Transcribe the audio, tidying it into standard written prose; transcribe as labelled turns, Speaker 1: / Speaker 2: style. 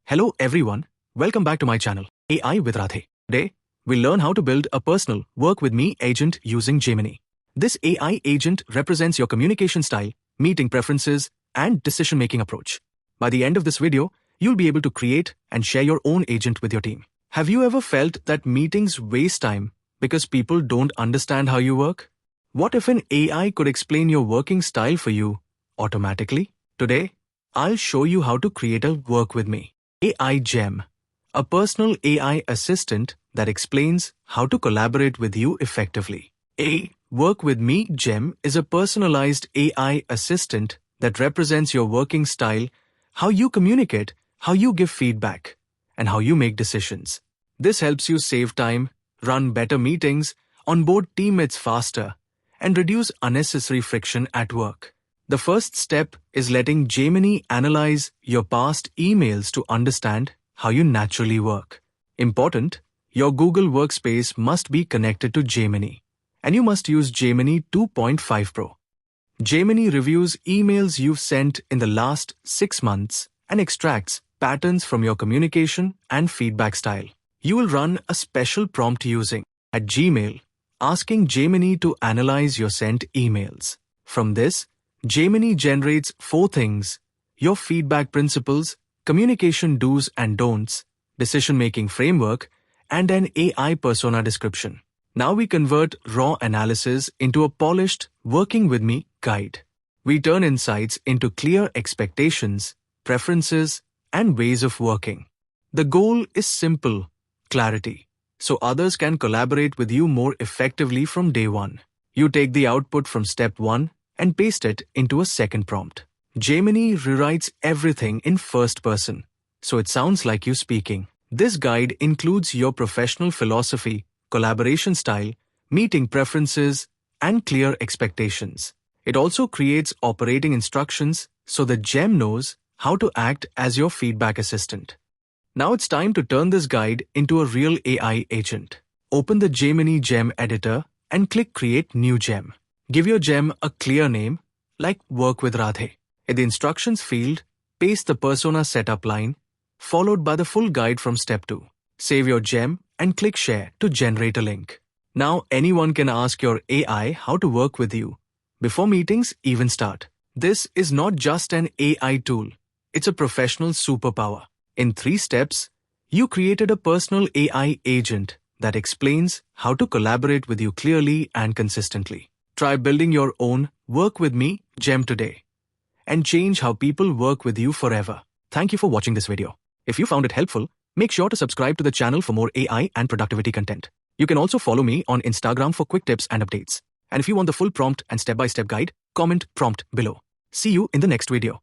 Speaker 1: Hello everyone, welcome back to my channel, AI with Radhe. Today, we'll learn how to build a personal Work With Me agent using Gemini. This AI agent represents your communication style, meeting preferences, and decision-making approach. By the end of this video, you'll be able to create and share your own agent with your team. Have you ever felt that meetings waste time because people don't understand how you work? What if an AI could explain your working style for you automatically? Today, I'll show you how to create a Work With Me AI gem, a personal AI assistant that explains how to collaborate with you effectively. A Work With Me gem is a personalized AI assistant that represents your working style, how you communicate, how you give feedback, and how you make decisions. This helps you save time, run better meetings, onboard teammates faster, and reduce unnecessary friction at work. The first step is letting Gemini analyze your past emails to understand how you naturally work. Important, your Google Workspace must be connected to Gemini, and you must use Gemini 2.5 Pro. Gemini reviews emails you've sent in the last 6 months and extracts patterns from your communication and feedback style. You will run a special prompt using at Gmail, asking Gemini to analyze your sent emails. From this, Gemini generates 4 things: your feedback principles, communication do's and don'ts, decision-making framework, and an AI persona description. Now we convert raw analysis into a polished Working With Me guide. We turn insights into clear expectations, preferences, and ways of working. The goal is simple: clarity, so others can collaborate with you more effectively from day one. You take the output from step 1 and paste it into a second prompt. Gemini rewrites everything in first person, so it sounds like you speaking. This guide includes your professional philosophy, collaboration style, meeting preferences, and clear expectations. It also creates operating instructions so the gem knows how to act as your feedback assistant. Now it's time to turn this guide into a real AI agent. Open the Gemini Gem editor and click Create New Gem. Give your gem a clear name, like Work with Radhe. In the instructions field, paste the persona setup line, followed by the full guide from step 2. Save your gem and click Share to generate a link. Now anyone can ask your AI how to work with you before meetings even start. This is not just an AI tool, it's a professional superpower. In 3 steps, you created a personal AI agent that explains how to collaborate with you clearly and consistently. Try building your own Work With Me gem today and change how people work with you forever. Thank you for watching this video. If you found it helpful, make sure to subscribe to the channel for more AI and productivity content. You can also follow me on Instagram for quick tips and updates. And if you want the full prompt and step-by-step guide, comment prompt below. See you in the next video.